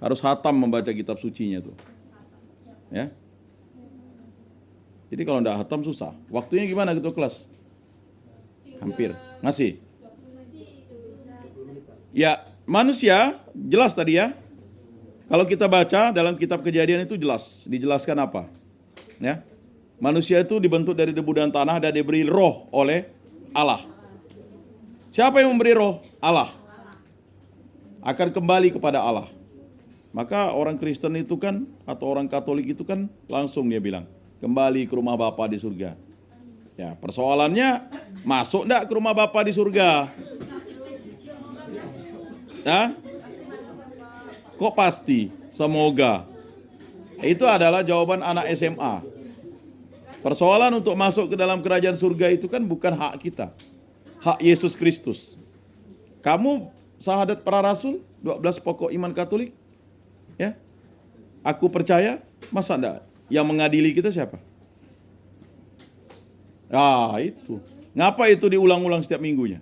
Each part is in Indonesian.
Harus hatam membaca kitab sucinya tuh. Ya. Jadi kalau enggak hatam susah. Waktunya gimana gitu kelas? Hampir. Ngasih. Ya, manusia jelas tadi ya. Kalau kita baca dalam kitab Kejadian itu jelas, dijelaskan apa? Ya. Manusia itu dibentuk dari debu dan tanah dan diberi roh oleh Allah. Siapa yang memberi roh? Allah. Akan kembali kepada Allah. Maka orang Kristen itu kan, atau orang Katolik itu kan langsung dia bilang, kembali ke rumah Bapa di surga. Ya, persoalannya masuk enggak ke rumah Bapa di surga? Ya? Kok pasti? Semoga. Itu adalah jawaban anak SMA. Persoalan untuk masuk ke dalam kerajaan surga itu kan bukan hak kita. Hak Yesus Kristus. Kamu sahadat para rasul, 12 pokok iman Katolik. Ya. Aku percaya, masa enggak? Yang mengadili kita siapa? Ah, itu. Ngapa itu diulang-ulang setiap minggunya?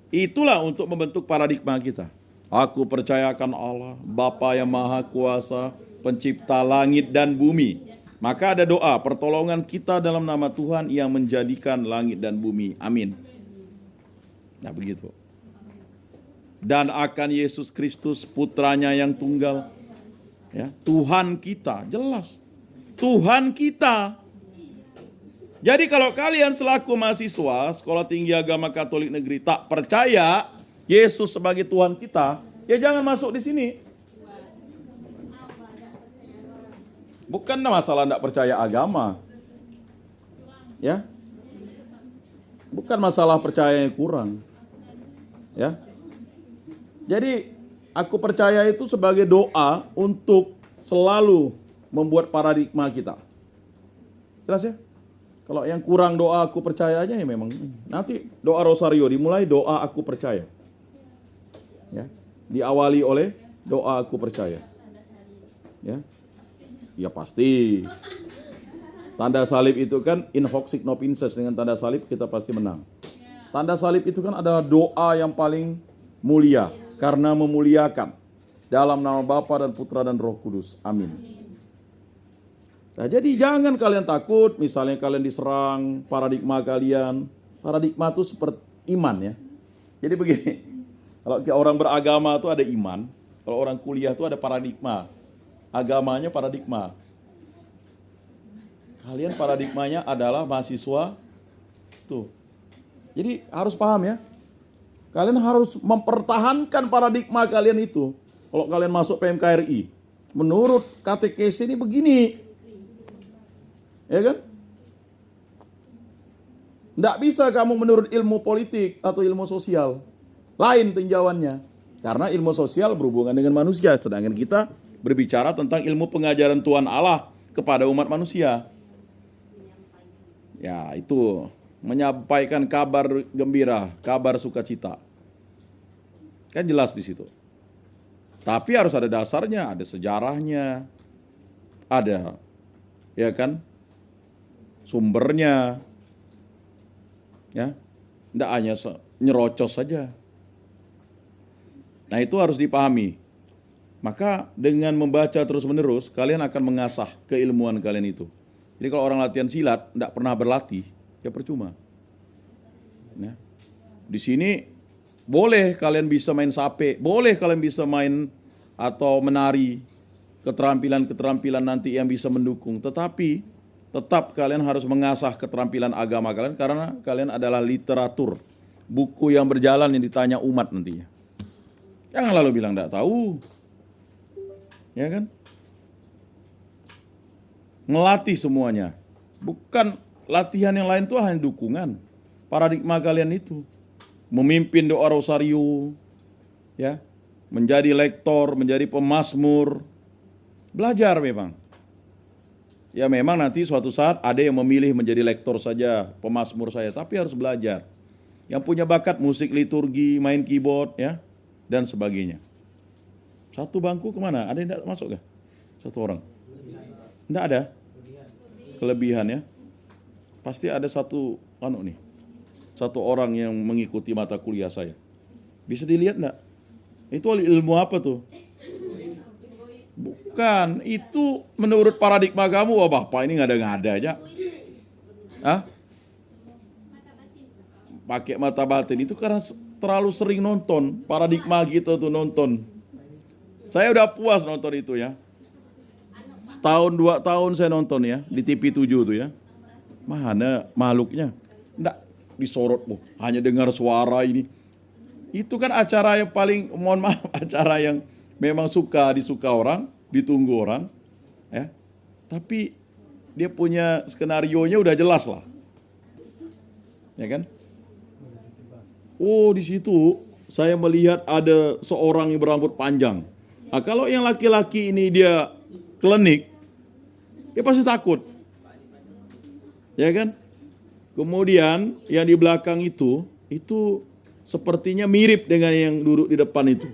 Itulah untuk membentuk paradigma kita. Aku percayakan Allah, Bapa yang Maha Kuasa, pencipta langit dan bumi. Maka ada doa, pertolongan kita dalam nama Tuhan yang menjadikan langit dan bumi. Amin. Nah begitu. Dan akan Yesus Kristus putranya yang tunggal. Ya, Tuhan kita, jelas. Tuhan kita. Jadi kalau kalian selaku mahasiswa Sekolah Tinggi Agama Katolik Negeri tak percaya Yesus sebagai Tuhan kita, ya jangan masuk di sini. Bukan masalah tidak percaya agama. Ya. Bukan masalah percaya yang kurang. Ya. Jadi aku percaya itu sebagai doa untuk selalu membuat paradigma kita. Jelas ya? Kalau yang kurang doa aku percaya aja ya memang. Nanti doa rosario dimulai doa aku percaya. Ya. Diawali oleh doa aku percaya. Ya. Ya pasti. Tanda salib itu kan in hoc signo vinces, dengan tanda salib kita pasti menang. Tanda salib itu kan adalah doa yang paling mulia karena memuliakan dalam nama Bapa dan Putra dan Roh Kudus. Amin. Nah, jadi jangan kalian takut misalnya kalian diserang paradigma kalian. Paradigma itu seperti iman ya. Jadi begini, kalau orang beragama itu ada iman, kalau orang kuliah itu ada paradigma. Agamanya paradigma. Kalian paradigmanya adalah mahasiswa tuh. Jadi harus paham ya. Kalian harus mempertahankan paradigma kalian itu. Kalau kalian masuk PMKRI, menurut katekesi ini begini. Ya kan? Tidak bisa kamu menurut ilmu politik atau ilmu sosial. Lain tinjauannya. Karena ilmu sosial berhubungan dengan manusia. Sedangkan kita berbicara tentang ilmu pengajaran Tuhan Allah kepada umat manusia. Ya, itu menyampaikan kabar gembira, kabar sukacita. Kan jelas di situ. Tapi harus ada dasarnya, ada sejarahnya, ada ya kan? Sumbernya. Ya. Tidak hanya nyerocos saja. Nah, itu harus dipahami. Maka dengan membaca terus-menerus, kalian akan mengasah keilmuan kalian itu. Jadi kalau orang latihan silat, tidak pernah berlatih, ya percuma. Ya. Di sini, boleh kalian bisa main sape, boleh kalian bisa main atau menari, keterampilan-keterampilan nanti yang bisa mendukung. Tetapi, tetap kalian harus mengasah keterampilan agama kalian, karena kalian adalah literatur. Buku yang berjalan yang ditanya umat nantinya. Jangan lalu bilang tidak tahu. Ya kan? Ngelatih semuanya. Bukan latihan yang lain itu hanya dukungan. Paradigma kalian itu. Memimpin doa rosario. Ya. Menjadi lektor, menjadi pemazmur. Belajar memang. Ya memang nanti suatu saat ada yang memilih menjadi lektor saja, pemazmur saya. Tapi harus belajar. Yang punya bakat musik liturgi, main keyboard ya. Dan sebagainya. Satu bangku kemana? Ada yang tidak masuk gak? Satu orang? Tidak ada? Kelebihan ya? Pasti ada satu satu orang yang mengikuti mata kuliah saya. Bisa dilihat enggak? Itu ilmu apa tuh? Bukan, itu menurut paradigma kamu, wah Bapak ini ngada-ngada aja. Hah? Pakai mata batin itu karena terlalu sering nonton. Paradigma gitu tuh nonton. Saya udah puas nonton itu ya. Setahun 2 tahun saya nonton ya di TV 7 tuh ya. Mana makhluknya? Nggak disorot, hanya dengar suara ini. Itu kan acara yang paling, mohon maaf, acara yang memang disuka orang, ditunggu orang, ya. Tapi dia punya skenarionya udah jelas lah, ya kan? Oh, di situ saya melihat ada seorang yang berambut panjang. Nah, kalau yang laki-laki ini dia klinik, dia pasti takut, ya kan? Kemudian yang di belakang itu sepertinya mirip dengan yang duduk di depan itu.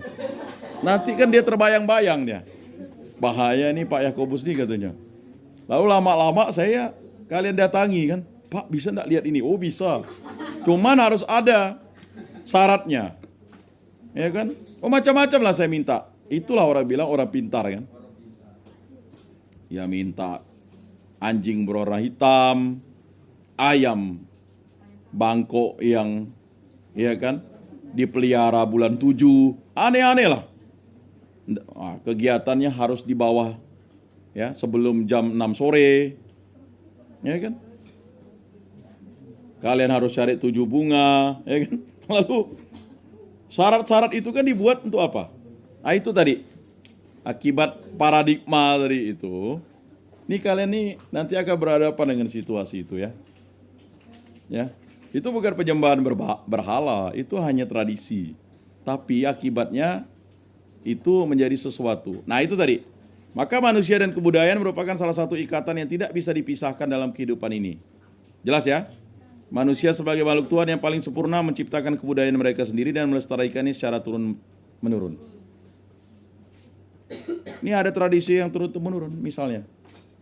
Nanti kan dia terbayang-bayang dia. Bahaya nih Pak Yakobus nih katanya. Lalu lama-lama kalian datangi kan. Pak bisa enggak lihat ini? Oh bisa. Cuman harus ada syaratnya. Ya kan? Oh macam-macam lah saya minta. Itulah orang bilang orang pintar kan. Ya minta anjing berwarna hitam, ayam bangkok yang ya kan dipelihara bulan 7, aneh-aneh lah. Nah, kegiatannya harus di bawah ya sebelum jam 6 sore. Ya kan? Kalian harus cari 7 bunga, ya kan? Lalu syarat-syarat itu kan dibuat untuk apa? Nah, itu tadi akibat paradigma tadi itu. Nih kalian nih nanti akan berhadapan dengan situasi itu ya. Ya. Itu bukan penyembahan berhala, itu hanya tradisi. Tapi akibatnya itu menjadi sesuatu. Nah itu tadi. Maka manusia dan kebudayaan merupakan salah satu ikatan yang tidak bisa dipisahkan dalam kehidupan ini. Jelas ya? Manusia sebagai makhluk Tuhan yang paling sempurna menciptakan kebudayaan mereka sendiri dan melestarikannya secara turun-menurun. Ini ada tradisi yang turun-menurun misalnya.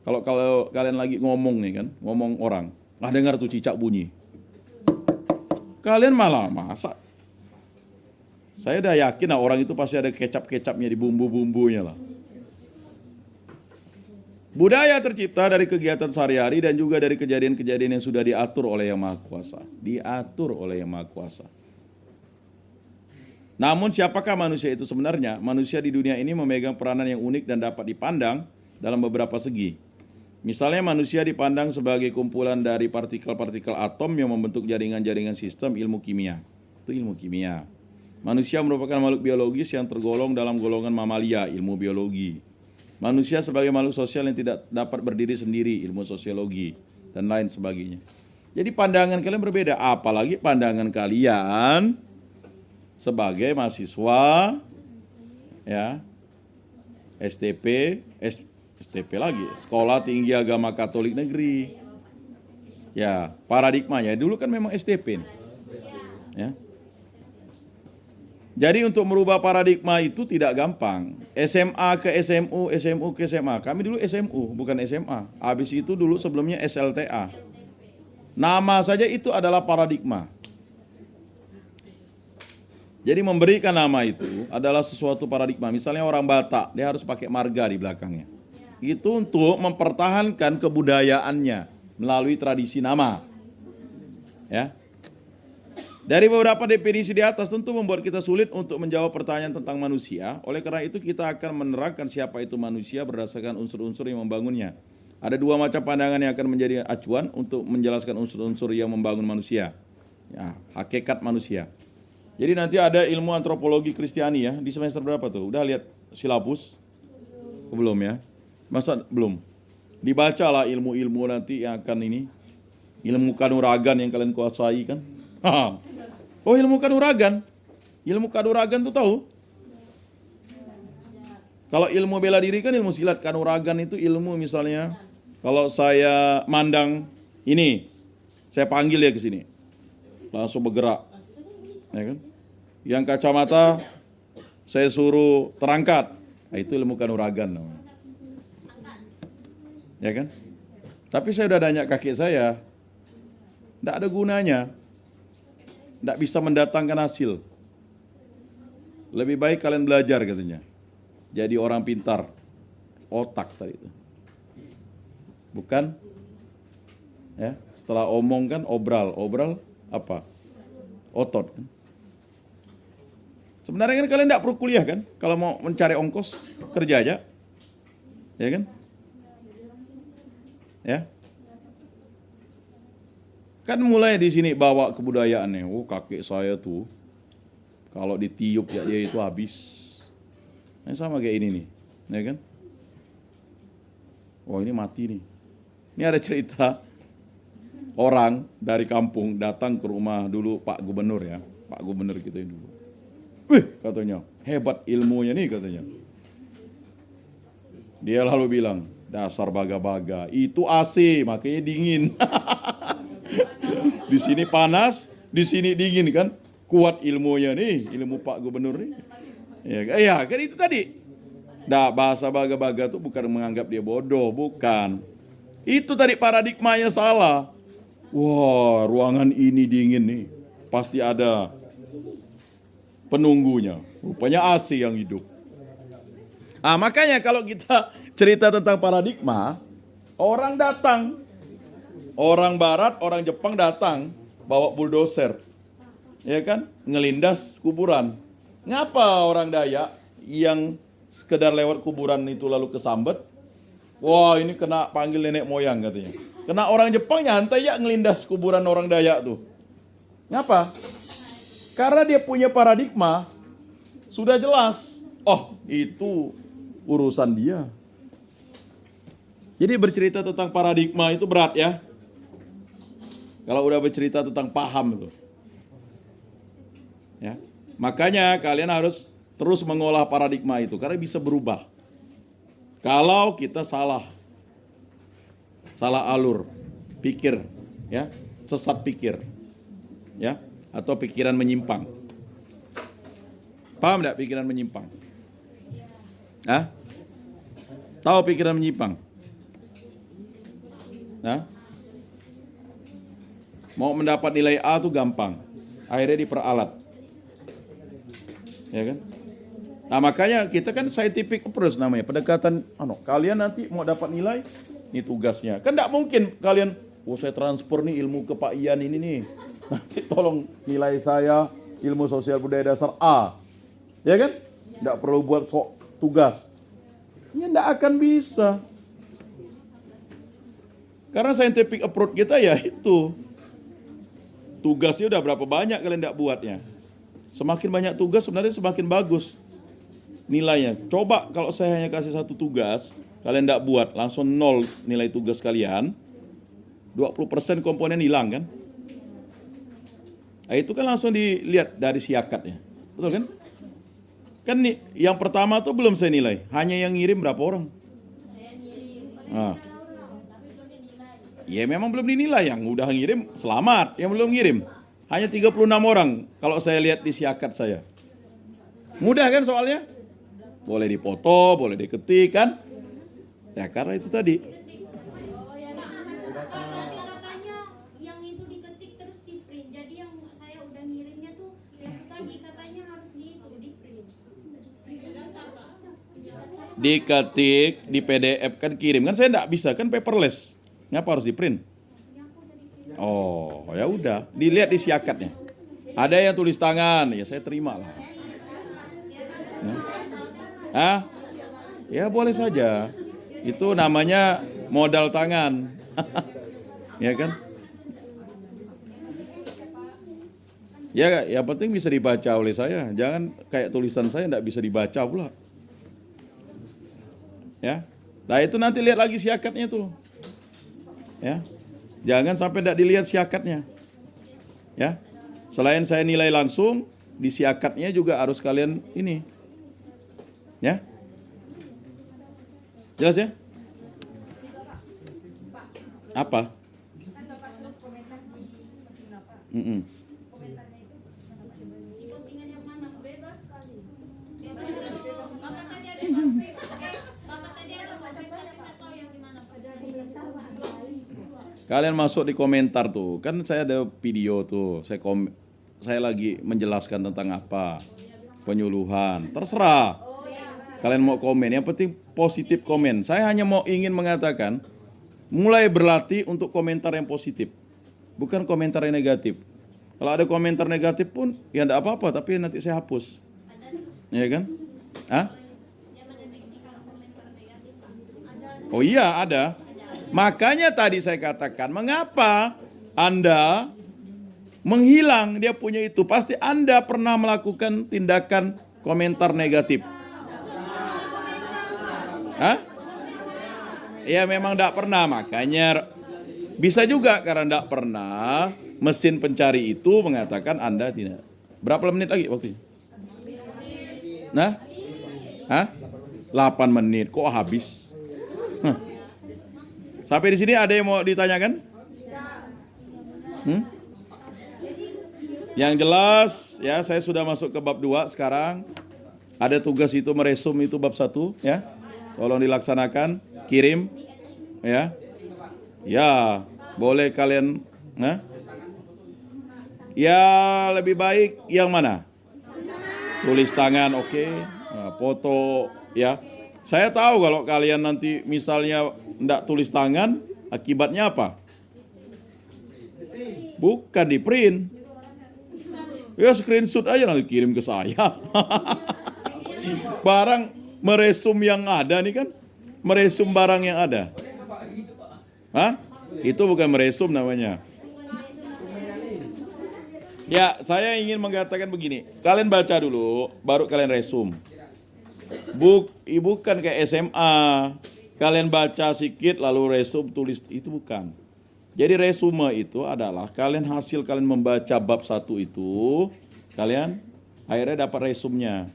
Kalau kalian lagi ngomong nih kan, ngomong orang. Dengar tuh cicak bunyi. Kalian malah masak. Saya udah yakin lah orang itu pasti ada kecap-kecapnya di bumbu-bumbunya lah. Budaya tercipta dari kegiatan sehari-hari dan juga dari kejadian-kejadian yang sudah diatur oleh Yang Maha Kuasa. Diatur oleh Yang Maha Kuasa. Namun siapakah manusia itu sebenarnya? Manusia di dunia ini memegang peranan yang unik dan dapat dipandang dalam beberapa segi. Misalnya manusia dipandang sebagai kumpulan dari partikel-partikel atom yang membentuk jaringan-jaringan sistem ilmu kimia. Itu ilmu kimia. Manusia merupakan makhluk biologis yang tergolong dalam golongan mamalia, ilmu biologi. Manusia sebagai makhluk sosial yang tidak dapat berdiri sendiri, ilmu sosiologi, dan lain sebagainya. Jadi pandangan kalian berbeda, apalagi pandangan kalian sebagai mahasiswa, ya, STP lagi, Sekolah Tinggi Agama Katolik Negeri. Ya, paradigmanya dulu kan memang STP. Ya. Jadi untuk merubah paradigma itu tidak gampang. SMA ke SMU, SMU ke SMA. Kami dulu SMU, bukan SMA. Habis itu dulu sebelumnya SLTA. Nama saja itu adalah paradigma. Jadi memberikan nama itu adalah sesuatu paradigma. Misalnya orang Batak, dia harus pakai marga di belakangnya. Itu untuk mempertahankan kebudayaannya melalui tradisi nama. Ya. Dari beberapa definisi di atas tentu membuat kita sulit untuk menjawab pertanyaan tentang manusia. Oleh karena itu kita akan menerangkan siapa itu manusia berdasarkan unsur-unsur yang membangunnya. Ada 2 macam pandangan yang akan menjadi acuan untuk menjelaskan unsur-unsur yang membangun manusia. Ya, hakikat manusia. Jadi nanti ada ilmu antropologi Kristiani ya. Di semester berapa tuh? Udah lihat silabus? Belum ya? Masa belum? Dibacalah ilmu-ilmu nanti yang akan ini. Ilmu kanuragan yang kalian kuasai kan? Oh ilmu kanuragan. Ilmu kanuragan tuh tahu? Kalau ilmu bela diri kan ilmu silat. Kanuragan itu ilmu misalnya. Kalau saya mandang ini. Saya panggil dia ke sini. Langsung bergerak. Ya kan? Yang kacamata saya suruh terangkat. Nah, itu ilmu kanuragan namanya. Ya kan? Tapi saya udah tanya kakek saya. Tidak ada gunanya. Tidak bisa mendatangkan hasil. Lebih baik kalian belajar katanya. Jadi orang pintar. otak tadi itu. Bukan? Ya, setelah omong kan obral apa? Otot kan. Sebenarnya kan kalian tidak perlu kuliah kan? Kalau mau mencari ongkos, kerja aja. Ya kan? Ya. Kan mulai di sini bawa kebudayaannya. Oh, kakek saya tuh kalau ditiup ya dia itu habis. Nah, sama kayak ini nih. Ya kan? Oh, ini mati nih. Ini ada cerita orang dari kampung datang ke rumah dulu Pak Gubernur ya. Pak Gubernur kita ini dulu. Wih, katanya, hebat ilmunya nih katanya. Dia lalu bilang, dasar baga-baga, itu AC, makanya dingin. Di sini panas, di sini dingin kan. Kuat ilmunya nih, ilmu Pak Gubernur nih. Ya kan itu tadi. Nah, bahasa baga-baga itu bukan menganggap dia bodoh, bukan. Itu tadi paradigmanya salah. Wah, ruangan ini dingin nih. Pasti ada penunggunya. Rupanya AC yang hidup. Makanya kalau kita cerita tentang paradigma, orang datang. Orang Barat, orang Jepang datang bawa bulldozer. Ya kan? Ngelindas kuburan. Ngapa orang Dayak yang sekedar lewat kuburan itu lalu kesambet? Wah, ini kena panggil nenek moyang katanya. Kena orang Jepang nyantai ya ngelindas kuburan orang Dayak tuh. Ngapa? Karena dia punya paradigma sudah jelas. Oh, itu urusan dia. Jadi bercerita tentang paradigma itu berat ya. Kalau udah bercerita tentang paham itu. Ya. Makanya kalian harus terus mengolah paradigma itu karena bisa berubah. Kalau kita salah alur pikir, ya, sesat pikir, ya, atau pikiran menyimpang. Paham enggak pikiran menyimpang? Tahu pikiran menyimpang? Mau mendapat nilai A tuh gampang. Akhirnya diperalat. Ya kan? Nah, makanya kita kan scientific approach namanya, pendekatan kalian nanti mau dapat nilai, ini tugasnya. Kan enggak mungkin kalian, saya transfer nih ilmu ke Pak Ian ini nih. Nanti tolong nilai saya ilmu sosial budaya dasar A. Ya kan? Enggak perlu buat sok tugas. Ya enggak akan bisa. Karena scientific approach kita ya itu. Tugasnya udah berapa banyak kalian enggak buatnya. Semakin banyak tugas sebenarnya semakin bagus nilainya. Coba kalau saya hanya kasih satu tugas, kalian enggak buat, langsung 0 nilai tugas kalian, 20% komponen hilang kan? Nah, itu kan langsung dilihat dari siakatnya. Betul kan? Kan nih, yang pertama tuh belum saya nilai, hanya yang ngirim berapa orang? Ya memang belum dinilai, yang udah ngirim selamat, yang belum ngirim hanya 36 orang kalau saya lihat di siakat saya. Mudah kan soalnya? Boleh dipoto, boleh diketik kan? Ya karena itu tadi. Katanya yang itu diketik terus di print. Jadi yang saya udah ngirimnya tuh dihapus lagi, katanya harus di print. Diketik, di PDF kan kirim. Kan saya enggak bisa, kan paperless. Ngapa harus di print? Oh, ya udah, dilihat di siakatnya. Ada yang tulis tangan, ya saya terima lah. Ya boleh saja. Itu namanya modal tangan. Ya kan? Ya, yang penting bisa dibaca oleh saya. Jangan kayak tulisan saya enggak bisa dibaca pula. Ya. Nah, itu nanti lihat lagi siakatnya tuh. Ya. Jangan sampai enggak dilihat siakatnya. Ya. Selain saya nilai langsung, di siakatnya juga harus kalian ini. Ya. Jelas ya? Apa? Di postingan yang mana? Bebas kali. Bapak tadi ada posting. Bapak tadi ada posting, tapi nggak tahu yang di mana. Kalian masuk di komentar tuh. Kan saya ada video tuh. Saya lagi menjelaskan tentang apa? Penyuluhan. Terserah. Kalian mau komen, yang penting positif komen. Saya hanya ingin mengatakan, mulai berlatih untuk komentar yang positif, bukan komentar yang negatif. Kalau ada komentar negatif pun, ya enggak apa-apa, tapi nanti saya hapus. Ya kan? Hah? Yang mendeteksi kalau komentar negatif, Pak. Ada. Oh iya, ada. Makanya tadi saya katakan, mengapa Anda menghilang dia punya itu? Pasti Anda pernah melakukan tindakan komentar negatif. Hah? Ya memang tidak pernah, makanya bisa juga karena tidak pernah, mesin pencari itu mengatakan Anda tidak. Berapa menit lagi waktunya? Nah? Hah? 8 menit, kok habis? Hah. Sampai di sini ada yang mau ditanyakan? Yang jelas, ya saya sudah masuk ke bab 2 sekarang. Ada tugas itu meresum itu bab 1, ya. Tolong dilaksanakan, kirim, ya. Ya, boleh kalian, nah. Ya, lebih baik yang mana? Tulis tangan, oke. Nah, foto, ya. Saya tahu kalau kalian nanti misalnya enggak tulis tangan, akibatnya apa? Bukan di print. Ya screenshot aja nanti kirim ke saya. Barang meresum yang ada nih kan, meresum barang yang ada. Hah? Itu bukan meresum namanya. Ya, saya ingin mengatakan begini. Kalian baca dulu, baru kalian resum. Bukan kayak SMA. Kalian baca sedikit lalu resum tulis, itu bukan. Jadi resume itu adalah kalian membaca bab 1 itu, kalian akhirnya dapat resumnya.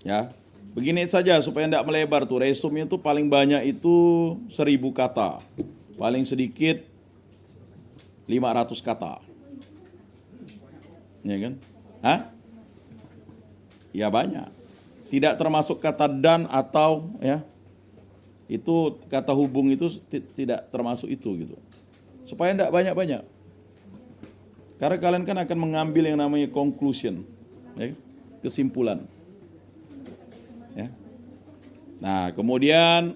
Ya. Begini saja supaya tidak melebar tuh. Resumnya itu paling banyak itu 1000 kata. Paling sedikit 500 kata. Ya kan? Hah? Ya banyak. Tidak termasuk kata dan atau, ya. Itu kata hubung itu tidak termasuk itu gitu. Supaya tidak banyak-banyak. Karena kalian kan akan mengambil yang namanya conclusion, ya, kesimpulan. Ya. Nah, kemudian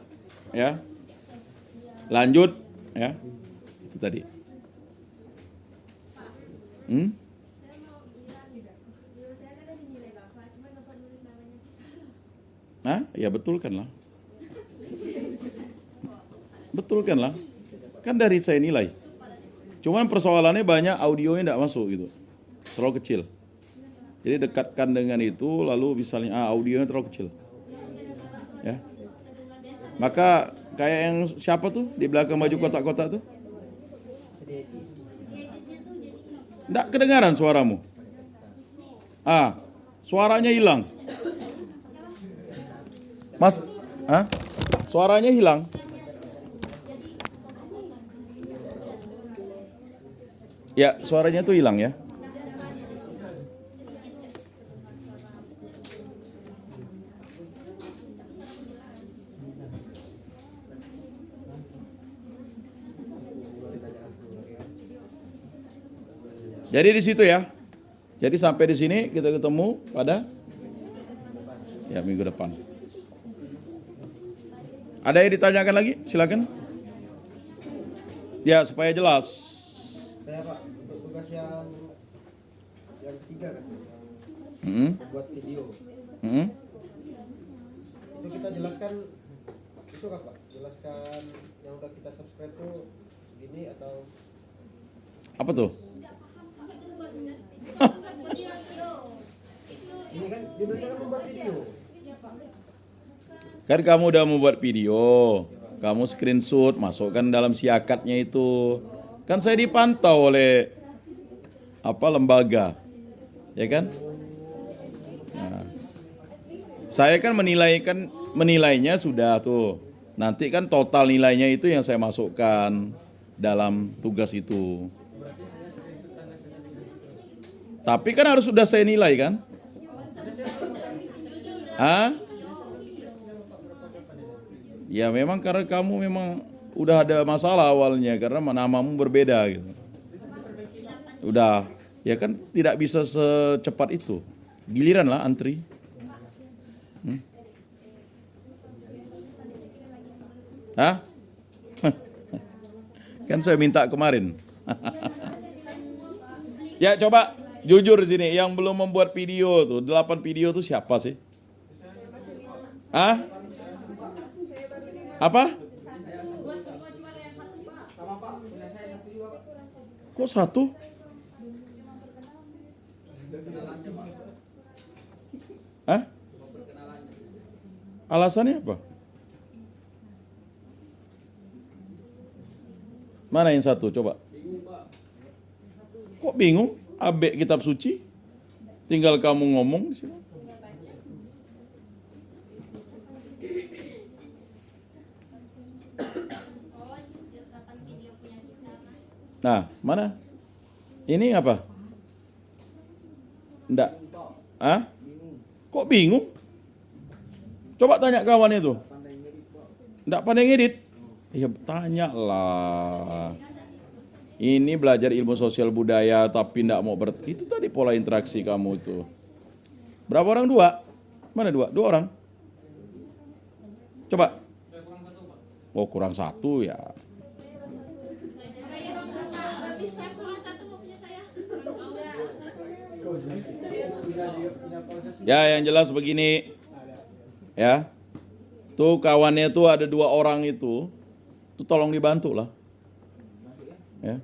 ya. Lanjut ya. Itu tadi. Hah? Ya betulkanlah. Betulkanlah. Kan dari saya nilai. Cuman persoalannya banyak audionya tidak masuk gitu. Terlalu kecil. Jadi dekatkan dengan itu lalu misalnya audionya terlalu kecil. Ya. Maka kayak yang siapa tuh di belakang baju kotak-kotak tuh? Tidak kedengaran suaramu. Suaranya hilang. Mas, suaranya hilang. Ya, suaranya tuh hilang ya. Jadi di situ ya. Jadi sampai di sini kita ketemu pada minggu depan. Ada yang ditanyakan lagi? Silakan. Ya, supaya jelas. Saya Pak, untuk tugas yang ketiga kan, Mm-hmm. buat video. Mm-hmm. Itu kita jelaskan itu kan Pak? Jelaskan yang udah kita subscribe tuh segini atau Apa tuh? ini kan judulnya kan membuat video. Kan kamu udah membuat video, kamu screenshot, masukkan dalam siakatnya itu. Kan saya dipantau oleh lembaga, ya kan? Nah, saya kan menilainya sudah tuh. Nanti kan total nilainya itu yang saya masukkan dalam tugas itu. Tapi kan harus sudah saya nilai kan? Ya memang karena kamu memang udah ada masalah awalnya karena namamu berbeda gitu. Udah, ya kan tidak bisa secepat itu. Giliran lah antri. Hah? Kan saya minta kemarin. Ya coba jujur di sini, yang belum membuat video tuh, 8 video tuh siapa sih? Hah? Apa? Sama Pak, punya saya satu juga Pak. Kok satu? Hah? Alasannya apa? Mana yang satu? Coba. Kok bingung? Abek kitab suci? Tinggal kamu ngomong di sini. Oh, 8 video punya kita kan. Nah, mana? Ini apa? Enggak. Hah? Kok bingung? Coba tanya kawan itu. Enggak pandai ngedit? Ya tanya lah. Ini belajar ilmu sosial budaya tapi enggak mau itu tadi pola interaksi kamu itu. Berapa orang? 2? Mana 2? 2 orang? Coba. Oh, kurang 1 ya. Saya berarti saya kurang 1 mau punya saya. Enggak. Ya, yang jelas begini. Ya. Tuh kawannya tuh ada 2 orang itu. Tuh tolong dibantu lah. Ya.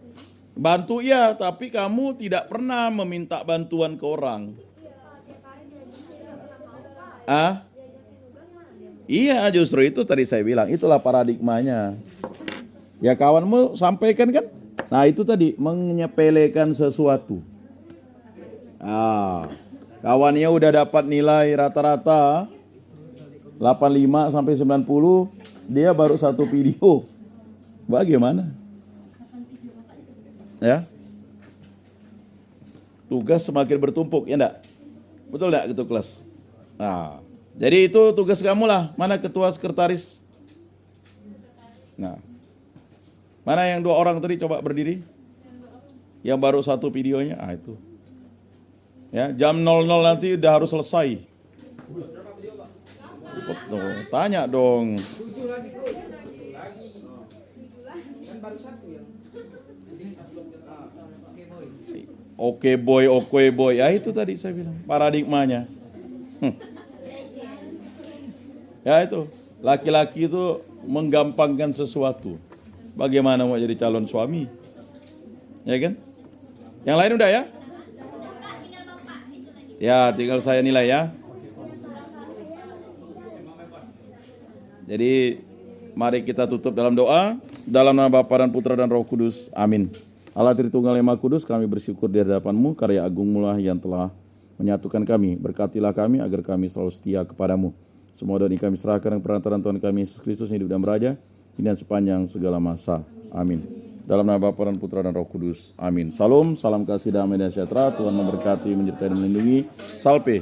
Bantu ya, tapi kamu tidak pernah meminta bantuan ke orang. Ah? Iya, justru itu tadi saya bilang, itulah paradigmanya. Ya kawanmu sampaikan kan? Nah itu tadi, menyepelekan sesuatu. Ah, kawannya udah dapat nilai rata-rata 85 sampai 90, dia baru 1 video. Bagaimana? Ya. Tugas semakin bertumpuk, ya enggak? Betul enggak ketua kelas? Nah, jadi itu tugas kamu lah. Mana ketua sekretaris? Nah. Mana yang 2 orang tadi coba berdiri? Yang baru 1 videonya, itu. Ya, jam 00 nanti udah harus selesai. Tuh, tanya dong. 7 lagi bro. 7 lagi. Kan baru 1 ya. Oke boy. Ya itu tadi saya bilang, paradigmanya. Ya itu, laki-laki itu menggampangkan sesuatu. Bagaimana mau jadi calon suami? Ya kan? Yang lain udah ya? Ya, tinggal saya nilai ya. Jadi mari kita tutup dalam doa. Dalam nama Bapa dan Putra dan Roh Kudus. Amin. Allah Tritunggal Yang Maha Kudus, kami bersyukur di hadapan-Mu, karya agungmu lah yang telah menyatukan kami. Berkatilah kami agar kami selalu setia kepadamu. Semua doa ini kami serahkan dengan perantaraan Tuhan kami Yesus Kristus hidup dan beraja, kini dan sepanjang segala masa. Amin. Dalam nama Bapa dan Putra dan Roh Kudus. Amin. Salam, salam kasih damai dan sejahtera. Tuhan memberkati, menyertai dan melindungi. Salpe.